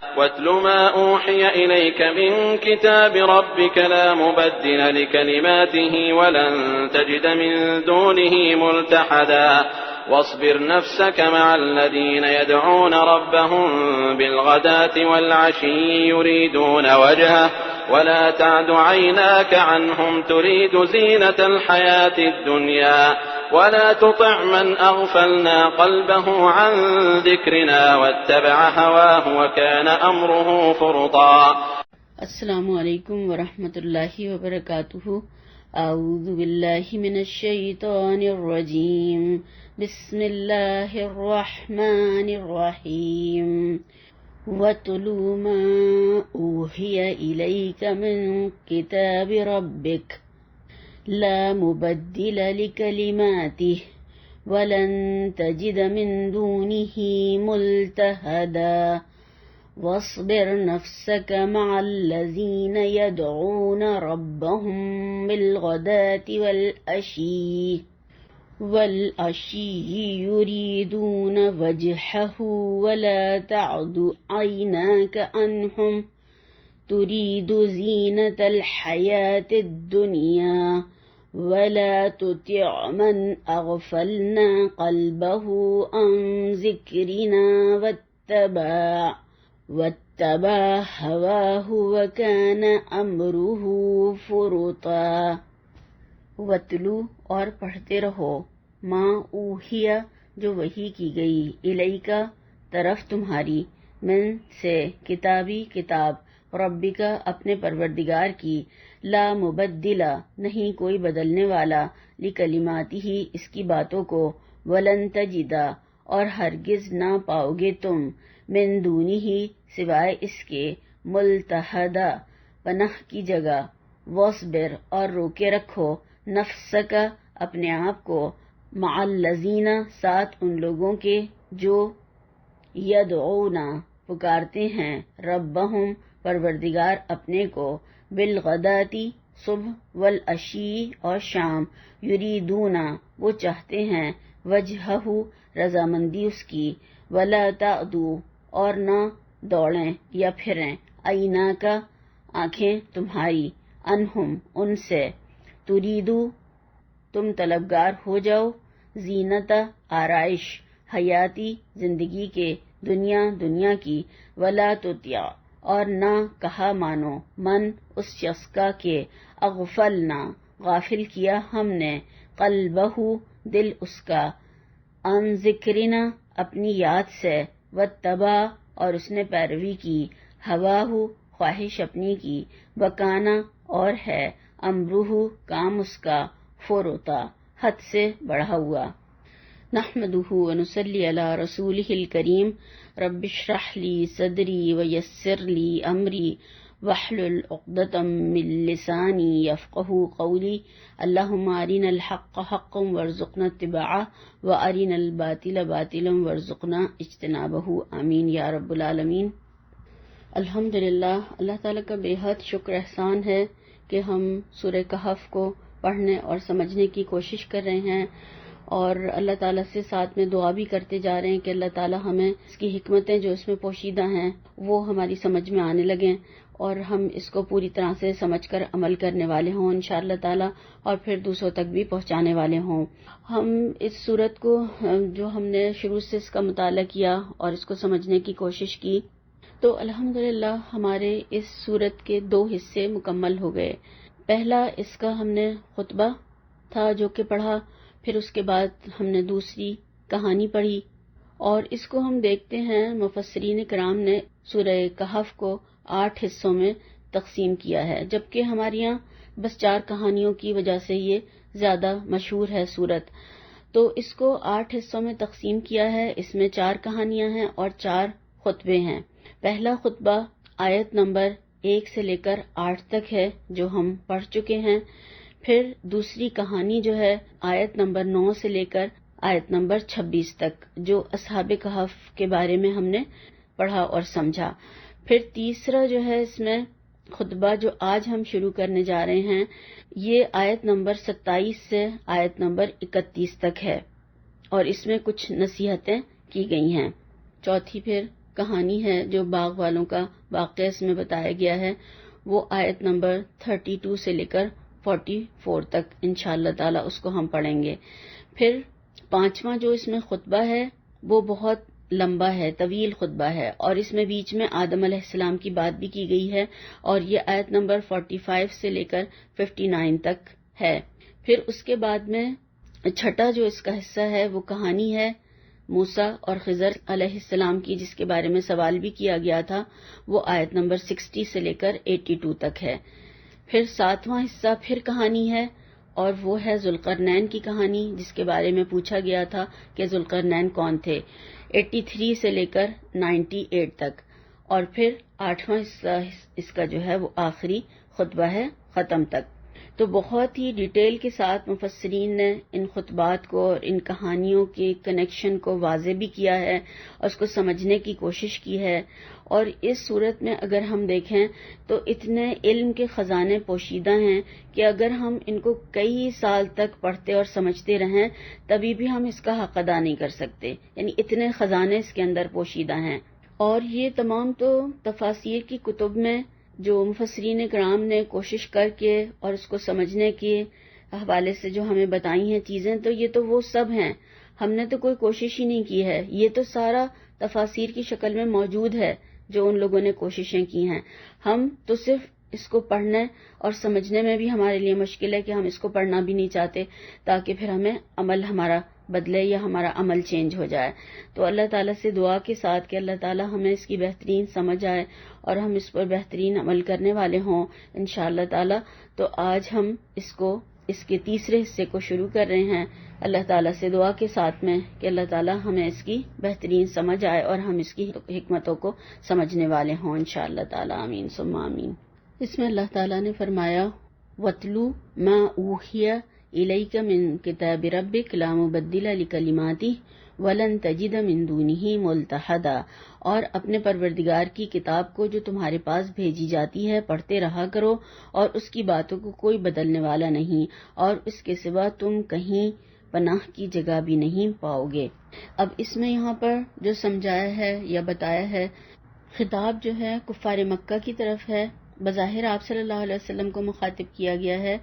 واتل ما أوحي إليك من كتاب ربك لا مبدل لكلماته ولن تجد من دونه ملتحدا واصبر نفسك مع الذين يدعون ربهم بالغداة والعشي يريدون وجهه ولا تعد عيناك عنهم تريد زينة الحياة الدنيا ولا تطع من أغفلنا قلبه عن ذكرنا واتبع هواه وكان أمره فرطا. السلام علیکم ورحمۃ اللہ وبرکاتہ. اعوذ باللہ من الشیطان الرجیم. بسم اللہ الرحمن الرحیم. وَاتْلُ مَا أُوحِيَ إِلَيْكَ مِن كِتَابِ رَبِّكَ لَا مُبَدِّلَ لِكَلِمَاتِهِ وَلَن تَجِدَ مِن دُونِهِ مُلْتَحَدًا وَاصْبِرْ نَفْسَكَ مَعَ الَّذِينَ يَدْعُونَ رَبَّهُم بِالْغَدَاةِ وَالْعَشِيِّ يُرِيدُونَ وَجْهَهُ وَلَا تَعْدُ عَيْنَاكَ عَنْهُمْ تُرِيدُ زِينَةَ الْحَيَاةِ الدُّنْيَا وَلَا تُطِعْ مَنْ أَغْفَلْنَا قَلْبَهُ عَنْ ذِكْرِنَا واتبع هواه وكان أمره فرطا. وَاتْلُو اور پڑھتے رہو ما اوحیا جو وحی کی گئی الیکا طرف تمہاری من سے کتابی کتاب ربکا اپنے پروردگار کی لا مبدلا نہیں کوئی بدلنے والا لکلماتہ اس کی باتوں کو ولن تجدا اور ہرگز نہ پاؤ گے تم من دونہ سوائے اس کے ملتحدا پناہ کی جگہ واصبر اور روکے رکھو نفسکا اپنے آپ کو مع الذین ساتھ ان لوگوں کے جو یدعون پکارتے ہیں ربہم پروردگار اپنے کو بالغداتی صبح والعشی اور شام یریدون وہ چاہتے ہیں وجہہ رضامندی اس کی ولا تعدو اور نہ دوڑیں یا پھریں عیناکا آنکھیں تمہاری انہم ان سے تریدو تم طلبگار ہو جاؤ زینت آرائش حیاتی زندگی کے دنیا کی ولا تطیع اور نہ کہا مانو من اس شخص کا کہ اغفلنا غافل کیا ہم نے قلبہ دل اس کا عن ذکرنا اپنی یاد سے واتبع اور اس نے پیروی کی ہواہ خواہش اپنی کی وکانا اور ہے امرہ کام اس کا فرطا حد سے بڑھا ہوا. نحمدہ ونصلی علی رسولہ الکریم. رب اشرح لی صدری ویسر لی امری واحلل عقدۃ من لسانی یفقہوا قولی. اللہم ارنا الحق حقا وارزقنا اتباعہ وارنا الباطل باطلا وارزقنا اجتنابہ. آمین یا رب العالمین. الحمدللہ اللہ تعالیٰ کا بے حد شکر احسان ہے کہ ہم سورہ کہف کو پڑھنے اور سمجھنے کی کوشش کر رہے ہیں اور اللہ تعالیٰ سے ساتھ میں دعا بھی کرتے جا رہے ہیں کہ اللہ تعالیٰ ہمیں اس کی حکمتیں جو اس میں پوشیدہ ہیں وہ ہماری سمجھ میں آنے لگیں اور ہم اس کو پوری طرح سے سمجھ کر عمل کرنے والے ہوں انشاءاللہ تعالیٰ اور پھر دوسروں تک بھی پہنچانے والے ہوں. ہم اس سورت کو جو ہم نے شروع سے اس کا مطالعہ کیا اور اس کو سمجھنے کی کوشش کی تو الحمدللہ ہمارے اس سورت کے 2 حصے مکمل ہو گئے. پہلا اس کا ہم نے خطبہ تھا جو کہ پڑھا، پھر اس کے بعد ہم نے دوسری کہانی پڑھی اور اس کو ہم دیکھتے ہیں مفسرین کرام نے سورہ کہف کو 8 حصوں میں تقسیم کیا ہے، جبکہ ہمارے یہاں بس 4 کہانیوں کی وجہ سے یہ زیادہ مشہور ہے سورت. تو اس کو 8 حصوں میں تقسیم کیا ہے، اس میں 4 کہانیاں ہیں اور 4 خطبے ہیں. پہلا خطبہ آیت نمبر 1 سے لے کر 8 تک ہے جو ہم پڑھ چکے ہیں. پھر دوسری کہانی جو ہے آیت نمبر 9 سے لے کر آیت نمبر 26 تک جو اصحاب کہف کے بارے میں ہم نے پڑھا اور سمجھا. پھر تیسرا جو ہے اس میں خطبہ جو آج ہم شروع کرنے جا رہے ہیں یہ آیت نمبر 27 سے آیت نمبر 31 تک ہے اور اس میں کچھ نصیحتیں کی گئی ہیں. چوتھی پھر کہانی ہے جو باغ والوں کا واقعہ اس میں بتایا گیا ہے وہ آیت نمبر 32 سے لے کر 44 تک انشاءاللہ تعالی اس کو ہم پڑھیں گے۔ پھر 5واں جو اس میں خطبہ ہے وہ بہت لمبا ہے، طویل خطبہ ہے، اور اس میں بیچ میں آدم علیہ السلام کی بات بھی کی گئی ہے، اور یہ آیت نمبر 45 سے لے کر 59 تک ہے۔ پھر اس کے بعد میں چھٹا جو اس کا حصہ ہے وہ کہانی ہے موسیٰ اور خضر علیہ السلام کی، جس کے بارے میں سوال بھی کیا گیا تھا، وہ آیت نمبر 60 سے لے کر 82 تک ہے۔ پھر 7واں حصہ پھر کہانی ہے، اور وہ ہے ذوالقرنین کی کہانی، جس کے بارے میں پوچھا گیا تھا کہ ذوالقرنین کون تھے، 83 سے لے کر 98 تک۔ اور پھر 8واں حصہ اس کا جو ہے وہ آخری خطبہ ہے ختم تک۔ تو بہت ہی ڈیٹیل کے ساتھ مفسرین نے ان خطبات کو اور ان کہانیوں کے کنیکشن کو واضح بھی کیا ہے اور اس کو سمجھنے کی کوشش کی ہے۔ اور اس صورت میں اگر ہم دیکھیں تو اتنے علم کے خزانے پوشیدہ ہیں کہ اگر ہم ان کو کئی سال تک پڑھتے اور سمجھتے رہیں تبھی بھی ہم اس کا حق ادا نہیں کر سکتے، یعنی اتنے خزانے اس کے اندر پوشیدہ ہیں۔ اور یہ تمام تو تفاسیر کی کتب میں جو مفسرین کرام نے کوشش کر کے اور اس کو سمجھنے کے حوالے سے جو ہمیں بتائی ہیں چیزیں، تو یہ تو وہ سب ہیں، ہم نے تو کوئی کوشش ہی نہیں کی ہے، یہ تو سارا تفاسیر کی شکل میں موجود ہے جو ان لوگوں نے کوششیں کی ہیں۔ ہم تو صرف اس کو پڑھنے اور سمجھنے میں بھی ہمارے لیے مشکل ہے کہ ہم اس کو پڑھنا بھی نہیں چاہتے تاکہ پھر ہمیں عمل ہمارا بدلے یا ہمارا عمل چینج ہو جائے۔ تو اللہ تعالیٰ سے دعا کے ساتھ کہ اللہ تعالیٰ ہمیں اس کی بہترین سمجھ آئے اور ہم اس پر بہترین عمل کرنے والے ہوں انشاءاللہ تعالیٰ۔ تو آج ہم اس کے تیسرے حصے کو شروع کر رہے ہیں، اللہ تعالیٰ سے دعا کے ساتھ میں کہ اللہ تعالیٰ ہمیں اس کی بہترین سمجھ آئے اور ہم اس کی حکمتوں کو سمجھنے والے ہوں انشاءاللہ تعالیٰ، آمین ثم آمین۔ اس میں اللہ تعالیٰ نے فرمایا وَاتْلُ مَا أُوحِيَ إِلَيْكَ مِن كِتَابِ رَبِّكَ لَا مُبَدِّلَ لِكَلِمَاتِهِ وَلَن تَجِدَ مِن دُونِهِ مُلْتَحَدًا، اور اپنے پروردگار کی کتاب کو جو تمہارے پاس بھیجی جاتی ہے پڑھتے رہا کرو، اور اس کی باتوں کو کوئی بدلنے والا نہیں، اور اس کے سوا تم کہیں پناہ کی جگہ بھی نہیں پاؤ گے۔ اب اس میں یہاں پر جو سمجھایا ہے یا بتایا ہے، خطاب جو ہے کفار مکہ کی طرف ہے، بظاہر آپ صلی اللہ علیہ وسلم کو مخاطب کیا گیا ہے،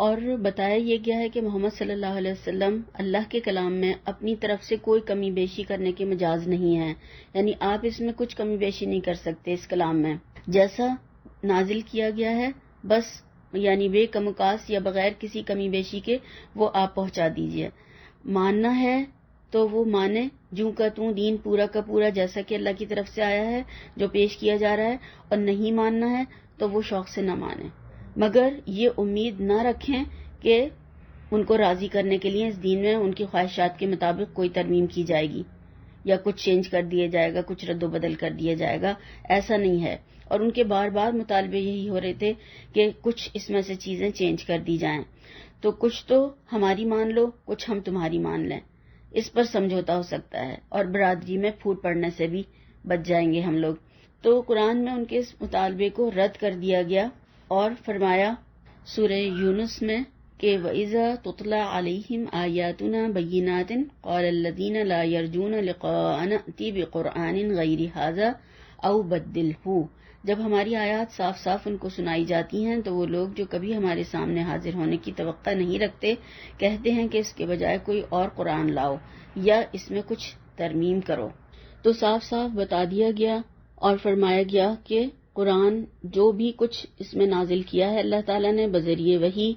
اور بتایا یہ گیا ہے کہ محمد صلی اللہ علیہ وسلم اللہ کے کلام میں اپنی طرف سے کوئی کمی بیشی کرنے کے مجاز نہیں ہے، یعنی آپ اس میں کچھ کمی بیشی نہیں کر سکتے اس کلام میں، جیسا نازل کیا گیا ہے بس یعنی بے کمکاس یا بغیر کسی کمی بیشی کے وہ آپ پہنچا دیجئے۔ ماننا ہے تو وہ مانے جوں کا توں، دین پورا کا پورا جیسا کہ اللہ کی طرف سے آیا ہے جو پیش کیا جا رہا ہے، اور نہیں ماننا ہے تو وہ شوق سے نہ مانے، مگر یہ امید نہ رکھیں کہ ان کو راضی کرنے کے لیے اس دین میں ان کی خواہشات کے مطابق کوئی ترمیم کی جائے گی یا کچھ چینج کر دیا جائے گا، کچھ رد و بدل کر دیا جائے گا، ایسا نہیں ہے۔ اور ان کے بار بار مطالبے یہی ہو رہے تھے کہ کچھ اس میں سے چیزیں چینج کر دی جائیں، تو کچھ تو ہماری مان لو، کچھ ہم تمہاری مان لیں، اس پر سمجھوتا ہو سکتا ہے، اور برادری میں پھوٹ پڑنے سے بھی بچ جائیں گے ہم لوگ۔ تو قرآن میں ان کے اس مطالبے کو رد کر دیا گیا اور فرمایا سورہ یونس میں کہ وَإِذَا تُتْلَى عَلَيْهِمْ آيَاتُنَا بَيِّنَاتٍ قَالَ الَّذِينَ لَا يَرْجُونَ لِقَاءَنَا ائْتِ بِقُرْآنٍ غَيْرِ هَٰذَا أَوْ بَدِّلْهُ، جب ہماری آیات صاف صاف ان کو سنائی جاتی ہیں تو وہ لوگ جو کبھی ہمارے سامنے حاضر ہونے کی توقع نہیں رکھتے کہتے ہیں کہ اس کے بجائے کوئی اور قرآن لاؤ یا اس میں کچھ ترمیم کرو۔ تو صاف صاف بتا دیا گیا اور فرمایا گیا کہ قرآن جو بھی کچھ اس میں نازل کیا ہے اللہ تعالیٰ نے بذریعہ وحی،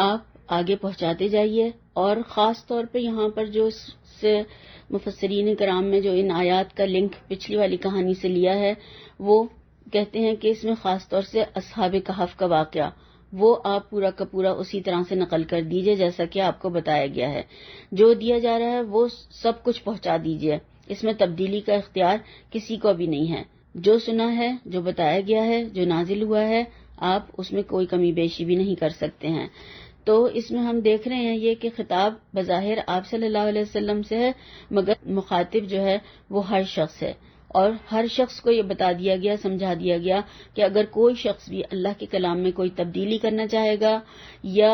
آپ آگے پہنچاتے جائیے۔ اور خاص طور پہ یہاں پر جو سے مفسرین کرام میں جو ان آیات کا لنک پچھلی والی کہانی سے لیا ہے، وہ کہتے ہیں کہ اس میں خاص طور سے اصحاب کہف کا واقعہ وہ آپ پورا کا پورا اسی طرح سے نقل کر دیجئے جیسا کہ آپ کو بتایا گیا ہے، جو دیا جا رہا ہے وہ سب کچھ پہنچا دیجئے، اس میں تبدیلی کا اختیار کسی کو بھی نہیں ہے، جو سنا ہے، جو بتایا گیا ہے، جو نازل ہوا ہے، آپ اس میں کوئی کمی بیشی بھی نہیں کر سکتے ہیں۔ تو اس میں ہم دیکھ رہے ہیں یہ کہ خطاب بظاہر آپ صلی اللہ علیہ وسلم سے ہے، مگر مخاطب جو ہے وہ ہر شخص ہے، اور ہر شخص کو یہ بتا دیا گیا، سمجھا دیا گیا کہ اگر کوئی شخص بھی اللہ کے کلام میں کوئی تبدیلی کرنا چاہے گا یا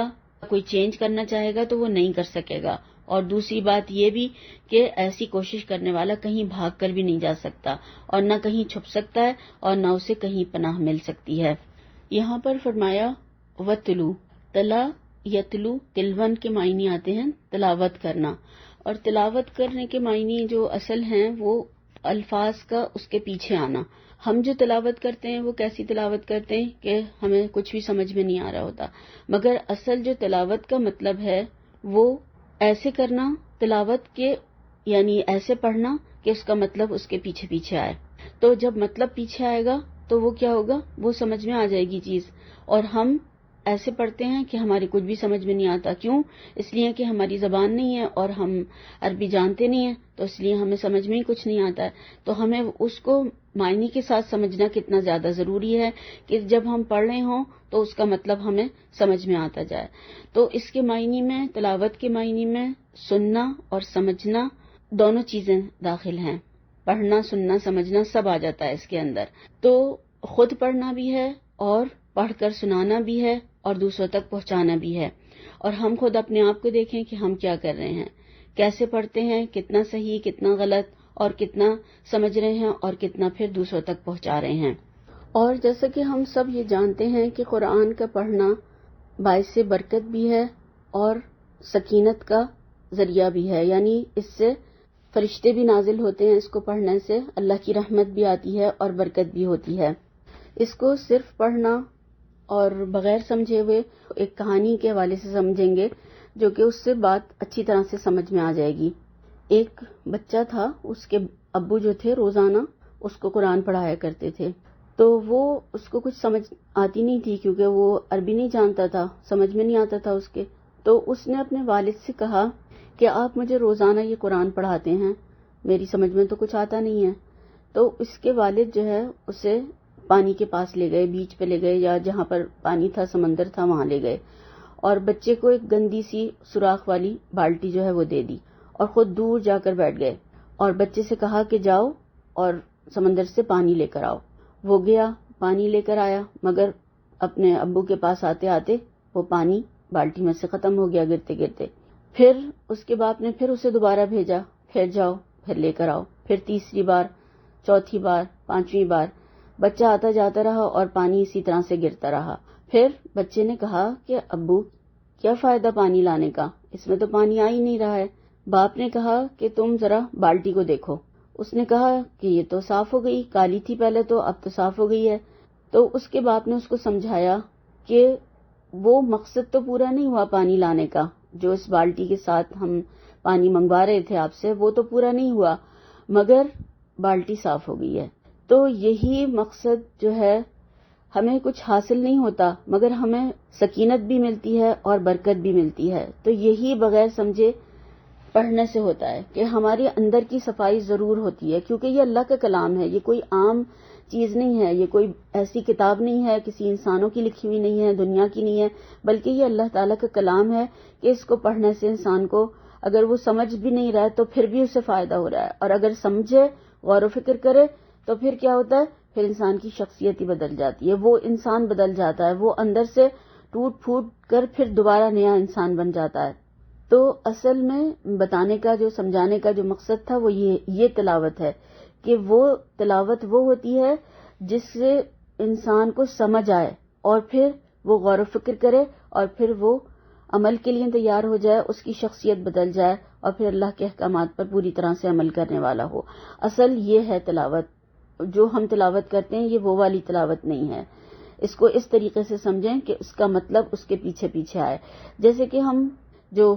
کوئی چینج کرنا چاہے گا تو وہ نہیں کر سکے گا، اور دوسری بات یہ بھی کہ ایسی کوشش کرنے والا کہیں بھاگ کر بھی نہیں جا سکتا اور نہ کہیں چھپ سکتا ہے اور نہ اسے کہیں پناہ مل سکتی ہے۔ یہاں پر فرمایا وَتْلُو، تلا یتلو تلون کے معنی آتے ہیں تلاوت کرنا، اور تلاوت کرنے کے معنی جو اصل ہیں وہ الفاظ کا اس کے پیچھے آنا۔ ہم جو تلاوت کرتے ہیں وہ کیسی تلاوت کرتے ہیں کہ ہمیں کچھ بھی سمجھ میں نہیں آ رہا ہوتا، مگر اصل جو تلاوت کا مطلب ہے وہ ایسے کرنا تلاوت کے، یعنی ایسے پڑھنا کہ اس کا مطلب اس کے پیچھے پیچھے آئے۔ تو جب مطلب پیچھے آئے گا تو وہ کیا ہوگا، وہ سمجھ میں آ جائے گی چیز۔ اور ہم ایسے پڑھتے ہیں کہ ہماری کچھ بھی سمجھ میں نہیں آتا، کیوں؟ اس لیے کہ ہماری زبان نہیں ہے اور ہم عربی جانتے نہیں ہیں، تو اس لیے ہمیں سمجھ میں ہی کچھ نہیں آتا ہے۔ تو ہمیں اس کو معنی کے ساتھ سمجھنا کتنا زیادہ ضروری ہے کہ جب ہم پڑھ رہے ہوں تو اس کا مطلب ہمیں سمجھ میں آتا جائے۔ تو اس کے معنی میں، تلاوت کے معنی میں سننا اور سمجھنا دونوں چیزیں داخل ہیں۔ پڑھنا، سننا، سمجھنا سب آ جاتا ہے اس کے اندر۔ تو خود پڑھنا بھی ہے اور پڑھ کر سنانا بھی ہے اور دوسروں تک پہنچانا بھی ہے۔ اور ہم خود اپنے آپ کو دیکھیں کہ ہم کیا کر رہے ہیں، کیسے پڑھتے ہیں، کتنا صحیح، کتنا غلط، اور کتنا سمجھ رہے ہیں اور کتنا پھر دوسروں تک پہنچا رہے ہیں۔ اور جیسا کہ ہم سب یہ جانتے ہیں کہ قرآن کا پڑھنا باعث برکت بھی ہے اور سکینت کا ذریعہ بھی ہے، یعنی اس سے فرشتے بھی نازل ہوتے ہیں، اس کو پڑھنے سے اللہ کی رحمت بھی آتی ہے اور برکت بھی ہوتی ہے۔ اس کو صرف پڑھنا اور بغیر سمجھے ہوئے ایک کہانی کے حوالے سے سمجھیں گے جو کہ اس سے بات اچھی طرح سے سمجھ میں آ جائے گی۔ ایک بچہ تھا، اس کے ابو جو تھے روزانہ اس کو قرآن پڑھایا کرتے تھے، تو وہ اس کو کچھ سمجھ آتی نہیں تھی کیونکہ وہ عربی نہیں جانتا تھا، سمجھ میں نہیں آتا تھا اس کے۔ تو اس نے اپنے والد سے کہا کہ آپ مجھے روزانہ یہ قرآن پڑھاتے ہیں، میری سمجھ میں تو کچھ آتا نہیں ہے۔ تو اس کے والد جو ہے اسے پانی کے پاس لے گئے، بیچ پہ لے گئے، یا جہاں پر پانی تھا، سمندر تھا، وہاں لے گئے، اور بچے کو ایک گندی سی سوراخ والی بالٹی جو ہے وہ دے دی اور خود دور جا کر بیٹھ گئے، اور بچے سے کہا کہ جاؤ اور سمندر سے پانی لے کر آؤ۔ وہ گیا، پانی لے کر آیا، مگر اپنے ابو کے پاس آتے آتے وہ پانی بالٹی میں سے ختم ہو گیا گرتے گرتے۔ پھر اس کے باپ نے پھر اسے دوبارہ بھیجا، پھر جاؤ، پھر لے کر آؤ، پھر تیسری بار، چوتھی بار، پانچویں بار بچہ آتا جاتا رہا اور پانی اسی طرح سے گرتا رہا۔ پھر بچے نے کہا کہ ابو کیا فائدہ پانی لانے کا، اس میں تو پانی آ ہی نہیں رہا ہے۔ باپ نے کہا کہ تم ذرا بالٹی کو دیکھو۔ اس نے کہا کہ یہ تو صاف ہو گئی، کالی تھی پہلے تو اب تو صاف ہو گئی ہے۔ تو اس کے باپ نے اس کو سمجھایا کہ وہ مقصد تو پورا نہیں ہوا پانی لانے کا، جو اس بالٹی کے ساتھ ہم پانی منگوا رہے تھے آپ سے، وہ تو پورا نہیں ہوا، مگر بالٹی صاف ہو گئی ہے۔ تو یہی مقصد جو ہے، ہمیں کچھ حاصل نہیں ہوتا مگر ہمیں سکینت بھی ملتی ہے اور برکت بھی ملتی ہے۔ تو یہی بغیر سمجھے پڑھنے سے ہوتا ہے کہ ہمارے اندر کی صفائی ضرور ہوتی ہے، کیونکہ یہ اللہ کا کلام ہے، یہ کوئی عام چیز نہیں ہے، یہ کوئی ایسی کتاب نہیں ہے، کسی انسانوں کی لکھی ہوئی نہیں ہے، دنیا کی نہیں ہے، بلکہ یہ اللہ تعالیٰ کا کلام ہے کہ اس کو پڑھنے سے انسان کو اگر وہ سمجھ بھی نہیں رہا ہے تو پھر بھی اسے فائدہ ہو رہا ہے، اور اگر سمجھے، غور و فکر کرے تو پھر کیا ہوتا ہے، پھر انسان کی شخصیت ہی بدل جاتی ہے، وہ انسان بدل جاتا ہے، وہ اندر سے ٹوٹ پھوٹ کر پھر دوبارہ نیا انسان بن جاتا ہے۔ تو اصل میں بتانے کا، جو سمجھانے کا جو مقصد تھا وہ یہ تلاوت ہے کہ وہ تلاوت وہ ہوتی ہے جس سے انسان کو سمجھ آئے اور پھر وہ غور و فکر کرے اور پھر وہ عمل کے لیے تیار ہو جائے، اس کی شخصیت بدل جائے اور پھر اللہ کے احکامات پر پوری طرح سے عمل کرنے والا ہو۔ اصل یہ ہے تلاوت، جو ہم تلاوت کرتے ہیں یہ وہ والی تلاوت نہیں ہے۔ اس کو اس طریقے سے سمجھیں کہ اس کا مطلب اس کے پیچھے پیچھے آئے۔ جیسے کہ ہم جو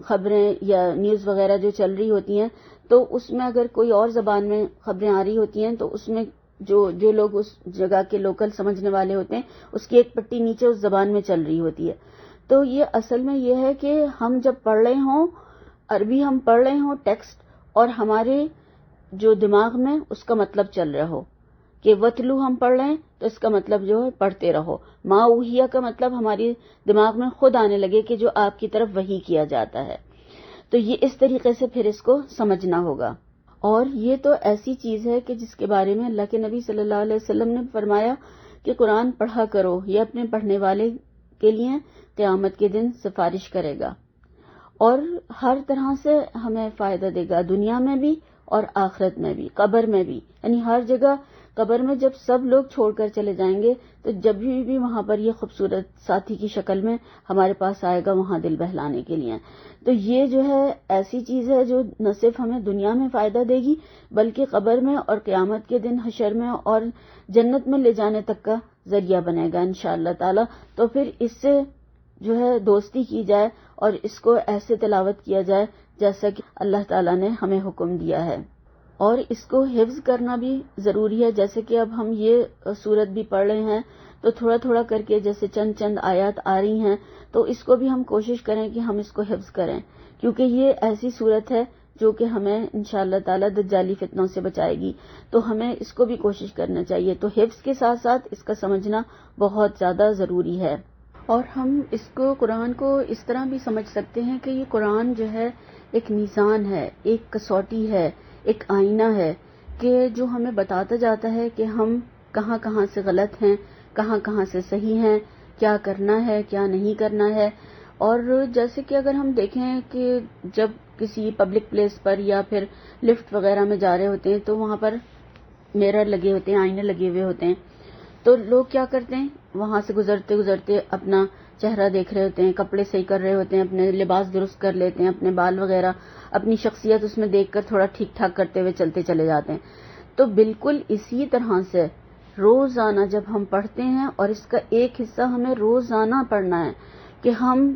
خبریں یا نیوز وغیرہ جو چل رہی ہوتی ہیں تو اس میں اگر کوئی اور زبان میں خبریں آ رہی ہوتی ہیں تو اس میں جو لوگ اس جگہ کے لوکل سمجھنے والے ہوتے ہیں اس کی ایک پٹی نیچے اس زبان میں چل رہی ہوتی ہے۔ تو یہ اصل میں یہ ہے کہ ہم جب پڑھ رہے ہوں، عربی ہم پڑھ رہے ہوں ٹیکسٹ، اور ہمارے جو دماغ میں اس کا مطلب چل رہا ہو کہ وتلو ہم پڑھ رہے ہیں تو اس کا مطلب جو ہے پڑھتے رہو، ما اوحیا کا مطلب ہماری دماغ میں خود آنے لگے کہ جو آپ کی طرف وحی کیا جاتا ہے۔ تو یہ اس طریقے سے پھر اس کو سمجھنا ہوگا۔ اور یہ تو ایسی چیز ہے کہ جس کے بارے میں اللہ کے نبی صلی اللہ علیہ وسلم نے فرمایا کہ قرآن پڑھا کرو، یہ اپنے پڑھنے والے کے لیے قیامت کے دن سفارش کرے گا۔ اور ہر طرح سے ہمیں فائدہ دے گا، دنیا میں بھی اور آخرت میں بھی، قبر میں بھی، یعنی ہر جگہ۔ قبر میں جب سب لوگ چھوڑ کر چلے جائیں گے تو جب بھی وہاں پر یہ خوبصورت ساتھی کی شکل میں ہمارے پاس آئے گا وہاں دل بہلانے کے لیے۔ تو یہ جو ہے ایسی چیز ہے جو نہ صرف ہمیں دنیا میں فائدہ دے گی بلکہ قبر میں اور قیامت کے دن حشر میں اور جنت میں لے جانے تک کا ذریعہ بنے گا انشاءاللہ تعالی۔ تو پھر اس سے جو ہے دوستی کی جائے اور اس کو ایسے تلاوت کیا جائے جیسا کہ اللہ تعالیٰ نے ہمیں حکم دیا ہے، اور اس کو حفظ کرنا بھی ضروری ہے۔ جیسے کہ اب ہم یہ سورت بھی پڑھ رہے ہیں تو تھوڑا تھوڑا کر کے جیسے چند چند آیات آ رہی ہیں تو اس کو بھی ہم کوشش کریں کہ ہم اس کو حفظ کریں، کیونکہ یہ ایسی سورت ہے جو کہ ہمیں انشاءاللہ تعالیٰ دجالی فتنوں سے بچائے گی، تو ہمیں اس کو بھی کوشش کرنا چاہیے۔ تو حفظ کے ساتھ ساتھ اس کا سمجھنا بہت زیادہ ضروری ہے۔ اور ہم اس کو قرآن کو اس طرح بھی سمجھ سکتے ہیں کہ یہ قرآن جو ہے ایک میزان ہے، ایک کسوٹی ہے، ایک آئینہ ہے کہ جو ہمیں بتاتا جاتا ہے کہ ہم کہاں کہاں سے غلط ہیں، کہاں کہاں سے صحیح ہیں، کیا کرنا ہے کیا نہیں کرنا ہے۔ اور جیسے کہ اگر ہم دیکھیں کہ جب کسی پبلک پلیس پر یا پھر لفٹ وغیرہ میں جا رہے ہوتے ہیں تو وہاں پر میرر لگے ہوتے ہیں، آئینے لگے ہوئے ہوتے ہیں، تو لوگ کیا کرتے ہیں وہاں سے گزرتے گزرتے اپنا چہرہ دیکھ رہے ہوتے ہیں، کپڑے صحیح کر رہے ہوتے ہیں، اپنے لباس درست کر لیتے ہیں، اپنے بال وغیرہ، اپنی شخصیت اس میں دیکھ کر تھوڑا ٹھیک ٹھاک کرتے ہوئے چلتے چلے جاتے ہیں۔ تو بالکل اسی طرح سے روزانہ جب ہم پڑھتے ہیں، اور اس کا ایک حصہ ہمیں روزانہ پڑھنا ہے کہ ہم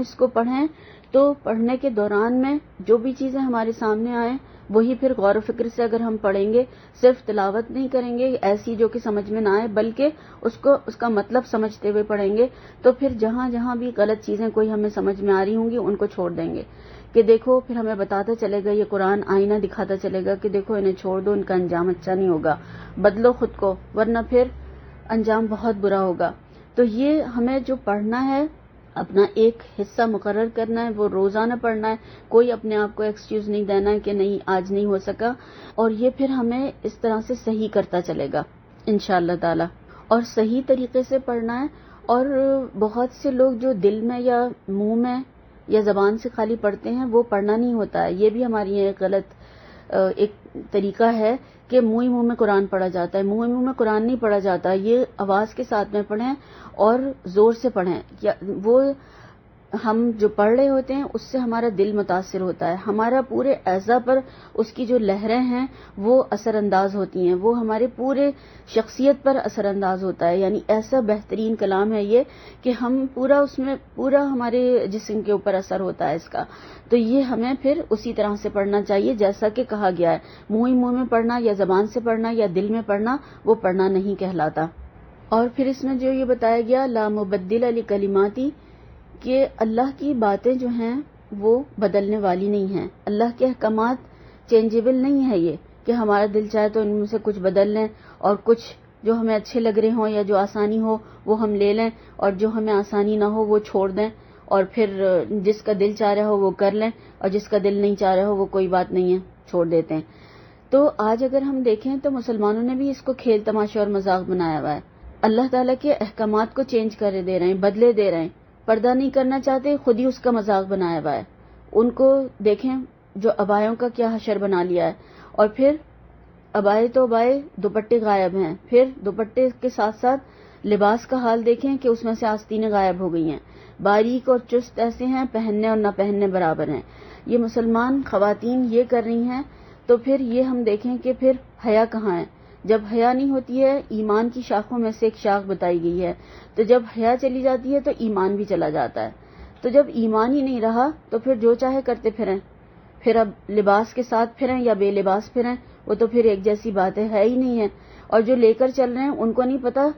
اس کو پڑھیں تو پڑھنے کے دوران میں جو بھی چیزیں ہمارے سامنے آئیں وہی پھر غور و فکر سے اگر ہم پڑھیں گے، صرف تلاوت نہیں کریں گے ایسی جو کہ سمجھ میں نہ آئے بلکہ اس کا مطلب سمجھتے ہوئے پڑھیں گے، تو پھر جہاں جہاں بھی غلط چیزیں کوئی ہمیں سمجھ میں آ رہی ہوں گی ان کو چھوڑ دیں گے کہ دیکھو، پھر ہمیں بتاتا چلے گا، یہ قرآن آئینہ دکھاتا چلے گا کہ دیکھو انہیں چھوڑ دو، ان کا انجام اچھا نہیں ہوگا، بدلو خود کو ورنہ پھر انجام بہت برا ہوگا۔ تو یہ ہمیں جو پڑھنا ہے اپنا ایک حصہ مقرر کرنا ہے، وہ روزانہ پڑھنا ہے، کوئی اپنے آپ کو ایکسکیوز نہیں دینا ہے کہ نہیں آج نہیں ہو سکا، اور یہ پھر ہمیں اس طرح سے صحیح کرتا چلے گا انشاءاللہ تعالی، اور صحیح طریقے سے پڑھنا ہے۔ اور بہت سے لوگ جو دل میں یا منہ میں یا زبان سے خالی پڑھتے ہیں وہ پڑھنا نہیں ہوتا ہے، یہ بھی ہماری ایک غلط ایک طریقہ ہے کہ منہ ہی منہ میں قرآن پڑھا جاتا ہے۔ منہ ہی منہ میں قرآن نہیں پڑھا جاتا، یہ آواز کے ساتھ میں پڑھیں اور زور سے پڑھیں، وہ ہم جو پڑھ رہے ہوتے ہیں اس سے ہمارا دل متاثر ہوتا ہے، ہمارا پورے اعضاء پر اس کی جو لہریں ہیں وہ اثر انداز ہوتی ہیں، وہ ہمارے پورے شخصیت پر اثر انداز ہوتا ہے۔ یعنی ایسا بہترین کلام ہے یہ کہ ہم اس میں پورا ہمارے جسم کے اوپر اثر ہوتا ہے اس کا۔ تو یہ ہمیں پھر اسی طرح سے پڑھنا چاہیے جیسا کہ کہا گیا ہے، منہ ہی منہ میں پڑھنا یا زبان سے پڑھنا یا دل میں پڑھنا وہ پڑھنا نہیں کہلاتا۔ اور پھر اس میں جو یہ بتایا گیا لا مبدل لکلماتی، کہ اللہ کی باتیں جو ہیں وہ بدلنے والی نہیں ہیں، اللہ کے احکامات چینجیبل نہیں ہے، یہ کہ ہمارا دل چاہے تو ان میں سے کچھ بدل لیں اور کچھ جو ہمیں اچھے لگ رہے ہوں یا جو آسانی ہو وہ ہم لے لیں، اور جو ہمیں آسانی نہ ہو وہ چھوڑ دیں، اور پھر جس کا دل چاہ رہا ہو وہ کر لیں اور جس کا دل نہیں چاہ رہا ہو وہ کوئی بات نہیں ہے چھوڑ دیتے ہیں۔ تو آج اگر ہم دیکھیں تو مسلمانوں نے بھی اس کو کھیل تماشا اور مذاق بنایا ہوا ہے، اللہ تعالیٰ کے احکامات کو چینج کر دے رہے ہیں، بدلے دے رہے ہیں، پردہ نہیں کرنا چاہتے، خود ہی اس کا مذاق بنایا ہوا ہے۔ ان کو دیکھیں جو ابایوں کا کیا حشر بنا لیا ہے، اور پھر ابائے تو ابائے، دوپٹے غائب ہیں، پھر دوپٹے کے ساتھ ساتھ لباس کا حال دیکھیں کہ اس میں سے آستینیں غائب ہو گئی ہیں، باریک اور چست ایسے ہیں، پہننے اور نہ پہننے برابر ہیں۔ یہ مسلمان خواتین یہ کر رہی ہیں، تو پھر یہ ہم دیکھیں کہ پھر حیا کہاں ہے؟ جب حیا نہیں ہوتی ہے، ایمان کی شاخوں میں سے ایک شاخ بتائی گئی ہے، تو جب حیا چلی جاتی ہے تو ایمان بھی چلا جاتا ہے، تو جب ایمان ہی نہیں رہا تو پھر جو چاہے کرتے پھریں، پھر اب لباس کے ساتھ پھریں یا بے لباس پھریں، وہ تو پھر ایک جیسی باتیں ہے ہی نہیں ہے۔ اور جو لے کر چل رہے ہیں ان کو نہیں پتا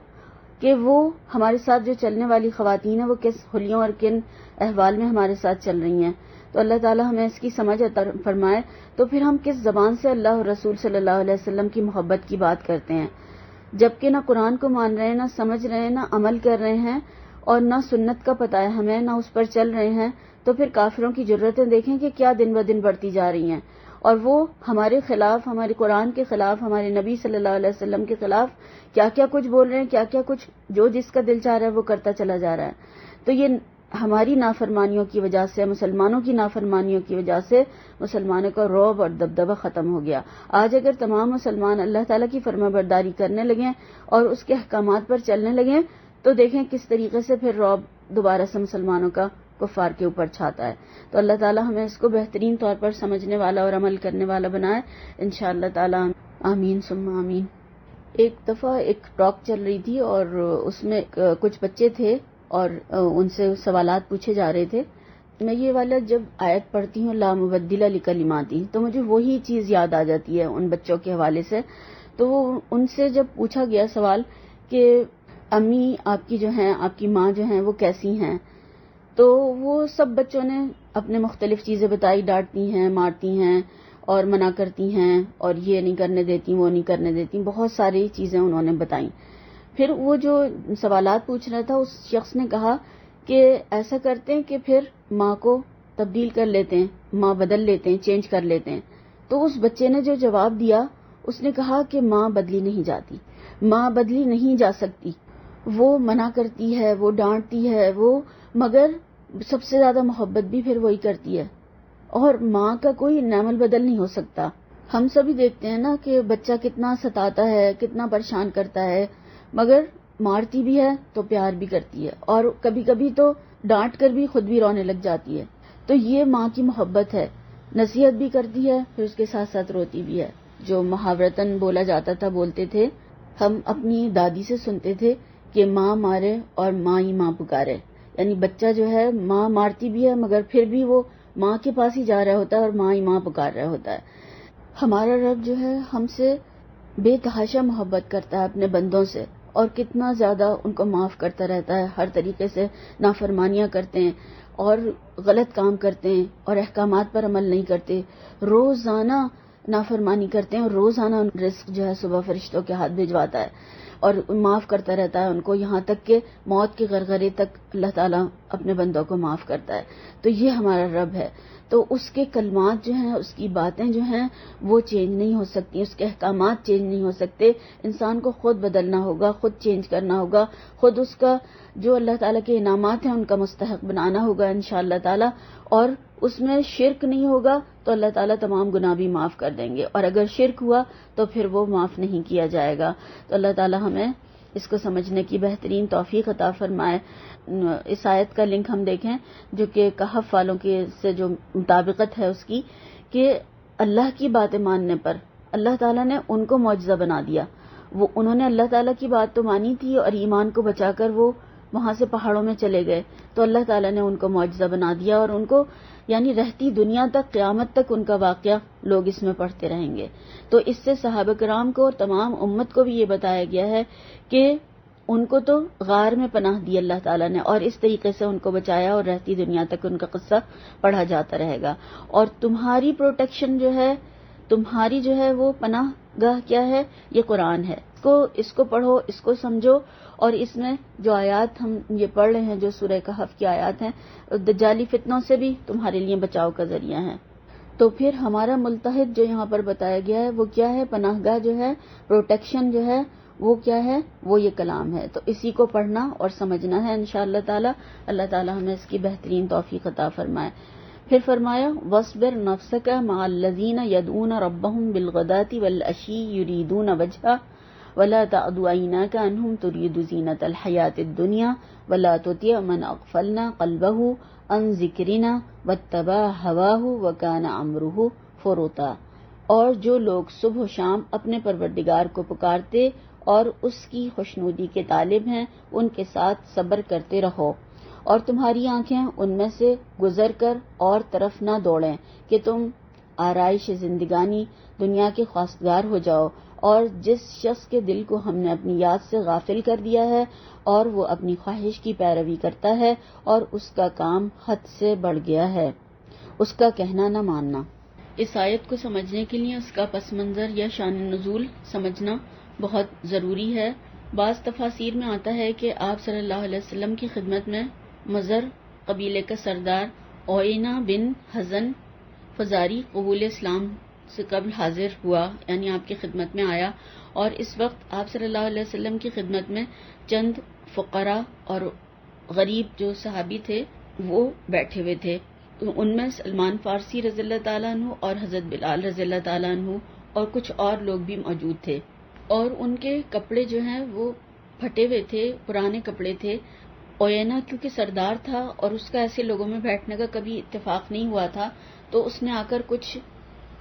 کہ وہ ہمارے ساتھ جو چلنے والی خواتین ہیں وہ کس حلیوں اور کن احوال میں ہمارے ساتھ چل رہی ہیں۔ تو اللہ تعالیٰ ہمیں اس کی سمجھ عطا فرمائے۔ تو پھر ہم کس زبان سے اللہ اور رسول صلی اللہ علیہ وسلم کی محبت کی بات کرتے ہیں، جبکہ نہ قرآن کو مان رہے ہیں، نہ سمجھ رہے ہیں، نہ عمل کر رہے ہیں، اور نہ سنت کا پتہ ہے ہمیں، نہ اس پر چل رہے ہیں۔ تو پھر کافروں کی جرتیں دیکھیں کہ کیا دن بدن بڑھتی جا رہی ہیں، اور وہ ہمارے خلاف، ہمارے قرآن کے خلاف، ہمارے نبی صلی اللہ علیہ وسلم کے خلاف کیا کیا کچھ بول رہے ہیں، کیا کیا کچھ جو جس کا دل چاہ رہا ہے وہ کرتا چلا جا رہا ہے۔ تو یہ ہماری نافرمانیوں کی وجہ سے، مسلمانوں کی نافرمانیوں کی وجہ سے مسلمانوں کا رعب اور دبدبہ ختم ہو گیا۔ آج اگر تمام مسلمان اللہ تعالیٰ کی فرما برداری کرنے لگیں اور اس کے احکامات پر چلنے لگیں تو دیکھیں کس طریقے سے پھر رعب دوبارہ سے مسلمانوں کا کفار کے اوپر چھاتا ہے۔ تو اللہ تعالیٰ ہمیں اس کو بہترین طور پر سمجھنے والا اور عمل کرنے والا بنائے انشاءاللہ تعالیٰ، آمین ثم آمین۔ ایک دفعہ ایک ٹاک چل رہی تھی اور اس میں کچھ بچے تھے اور ان سے سوالات پوچھے جا رہے تھے۔ میں یہ والا جب آیت پڑھتی ہوں لا مبدل لکلماتی تو مجھے وہی چیز یاد آ جاتی ہے ان بچوں کے حوالے سے۔ تو ان سے جب پوچھا گیا سوال کہ امی آپ کی جو ہیں، آپ کی ماں جو ہیں وہ کیسی ہیں، تو وہ سب بچوں نے اپنے مختلف چیزیں بتائی، ڈانٹتی ہیں، مارتی ہیں اور منع کرتی ہیں اور یہ نہیں کرنے دیتی، وہ نہیں کرنے دیتی، بہت ساری چیزیں انہوں نے بتائیں۔ پھر وہ جو سوالات پوچھ رہا تھا اس شخص نے کہا کہ ایسا کرتے ہیں کہ پھر ماں کو تبدیل کر لیتے ہیں، ماں بدل لیتے ہیں، چینج کر لیتے ہیں۔ تو اس بچے نے جو جواب دیا اس نے کہا کہ ماں بدلی نہیں جاتی، ماں بدلی نہیں جا سکتی، وہ منع کرتی ہے، وہ ڈانٹتی ہے، وہ مگر سب سے زیادہ محبت بھی پھر وہی کرتی ہے، اور ماں کا کوئی نعم البدل نہیں ہو سکتا۔ ہم سبھی دیکھتے ہیں نا کہ بچہ کتنا ستاتا ہے، کتنا پریشان کرتا ہے، مگر مارتی بھی ہے تو پیار بھی کرتی ہے، اور کبھی کبھی تو ڈانٹ کر بھی خود بھی رونے لگ جاتی ہے۔ تو یہ ماں کی محبت ہے، نصیحت بھی کرتی ہے پھر اس کے ساتھ ساتھ روتی بھی ہے۔ جو محاورتاً بولا جاتا تھا، بولتے تھے، ہم اپنی دادی سے سنتے تھے کہ ماں مارے اور ماں ہی ماں پکارے، یعنی بچہ جو ہے ماں مارتی بھی ہے مگر پھر بھی وہ ماں کے پاس ہی جا رہا ہوتا ہے اور ماں ہی ماں پکار رہا ہوتا ہے۔ ہمارا رب جو ہے ہم سے بے تحاشا محبت کرتا ہے اپنے بندوں سے، اور کتنا زیادہ ان کو معاف کرتا رہتا ہے، ہر طریقے سے نافرمانیاں کرتے ہیں اور غلط کام کرتے ہیں اور احکامات پر عمل نہیں کرتے، روزانہ نافرمانی کرتے ہیں اور روزانہ ان رزق جو ہے صبح فرشتوں کے ہاتھ بھجواتا ہے اور معاف کرتا رہتا ہے ان کو، یہاں تک کہ موت کے غرغرے تک اللہ تعالیٰ اپنے بندوں کو معاف کرتا ہے۔ تو یہ ہمارا رب ہے، تو اس کے کلمات جو ہیں، اس کی باتیں جو ہیں وہ چینج نہیں ہو سکتی، اس کے احکامات چینج نہیں ہو سکتے، انسان کو خود بدلنا ہوگا، خود چینج کرنا ہوگا، خود اس کا جو اللہ تعالیٰ کے انعامات ہیں ان کا مستحق بنانا ہوگا انشاءاللہ تعالیٰ، اور اس میں شرک نہیں ہوگا تو اللہ تعالیٰ تمام گناہ بھی معاف کر دیں گے، اور اگر شرک ہوا تو پھر وہ معاف نہیں کیا جائے گا۔ تو اللہ تعالیٰ ہمیں اس کو سمجھنے کی بہترین توفیق عطا فرمائے۔ اس آیت کا لنک ہم دیکھیں جو کہ کہف والوں کے سے جو مطابقت ہے اس کی، کہ اللہ کی باتیں ماننے پر اللہ تعالیٰ نے ان کو معجزہ بنا دیا۔ وہ انہوں نے اللہ تعالیٰ کی بات تو مانی تھی اور ایمان کو بچا کر وہ وہاں سے پہاڑوں میں چلے گئے، تو اللہ تعالیٰ نے ان کو معجزہ بنا دیا، اور ان کو یعنی رہتی دنیا تک، قیامت تک ان کا واقعہ لوگ اس میں پڑھتے رہیں گے۔ تو اس سے صحابہ کرام کو اور تمام امت کو بھی یہ بتایا گیا ہے کہ ان کو تو غار میں پناہ دی اللہ تعالیٰ نے، اور اس طریقے سے ان کو بچایا، اور رہتی دنیا تک ان کا قصہ پڑھا جاتا رہے گا۔ اور تمہاری پروٹیکشن جو ہے، تمہاری جو ہے وہ پناہ گاہ کیا ہے؟ یہ قرآن ہے۔ اس کو پڑھو، اس کو سمجھو، اور اس میں جو آیات ہم یہ پڑھ رہے ہیں جو سورہ کہف کی آیات ہیں، دجالی فتنوں سے بھی تمہارے لیے بچاؤ کا ذریعہ ہیں۔ تو پھر ہمارا ملتحد جو یہاں پر بتایا گیا ہے وہ کیا ہے؟ پناہ گاہ جو ہے، پروٹیکشن جو ہے وہ کیا ہے؟ وہ یہ کلام ہے۔ تو اسی کو پڑھنا اور سمجھنا ہے انشاءاللہ تعالی۔ اللہ تعالی ہمیں اس کی بہترین توفیق عطا فرمائے۔ پھر فرمایا وَاصْبِرْ نَفْسَكَ مَعَ الَّذِينَ يَدْعُونَ رَبَّهُمْ بِالْغَدَاةِ وَالْعَشِيِّ يُرِيدُونَ وَجْهَهُ وَلَا تَعْدُ عَيْنَاكَ عَنْهُمْ تُرِيدُ زِينَةَ الْحَيَاةِ الدُّنْيَا وَلَا تُطِعْ مَنْ أَغْفَلْنَا قَلْبَهُ عَنْ ذِكْرِنَا وَاتَّبَعَ هَوَاهُ وَكَانَ أَمْرُهُ فُرُطًا۔ اور جو لوگ صبح و شام اپنے پروردگار کو پکارتے اور اس کی خوشنودی کے طالب ہیں، ان کے ساتھ صبر کرتے رہو، اور تمہاری آنکھیں ان میں سے گزر کر اور طرف نہ دوڑیں کہ تم آرائش زندگانی دنیا کے خواستگار ہو جاؤ۔ اور جس شخص کے دل کو ہم نے اپنی یاد سے غافل کر دیا ہے اور وہ اپنی خواہش کی پیروی کرتا ہے اور اس کا کام حد سے بڑھ گیا ہے، اس کا کہنا نہ ماننا۔ اس آیت کو سمجھنے کے لیے اس کا پس منظر یا شان نزول سمجھنا بہت ضروری ہے۔ بعض تفاسیر میں آتا ہے کہ آپ صلی اللہ علیہ وسلم کی خدمت میں مزر قبیلے کا سردار اوئینہ بن حزن فزاری قبول اسلام سے قبل حاضر ہوا، یعنی آپ کی خدمت میں آیا، اور اس وقت آپ صلی اللہ علیہ وسلم کی خدمت میں چند فقراء اور غریب جو صحابی تھے وہ بیٹھے ہوئے تھے. تو ان میں سلمان فارسی رضی اللہ تعالیٰ عنہ اور حضرت بلال رضی اللہ تعالیٰ عنہ اور کچھ اور لوگ بھی موجود تھے. اور ان کے کپڑے جو ہیں وہ پھٹے ہوئے تھے، پرانے کپڑے تھے. اوینا کیونکہ سردار تھا اور اس کا ایسے لوگوں میں بیٹھنے کا کبھی اتفاق نہیں ہوا تھا، تو اس نے آ کر کچھ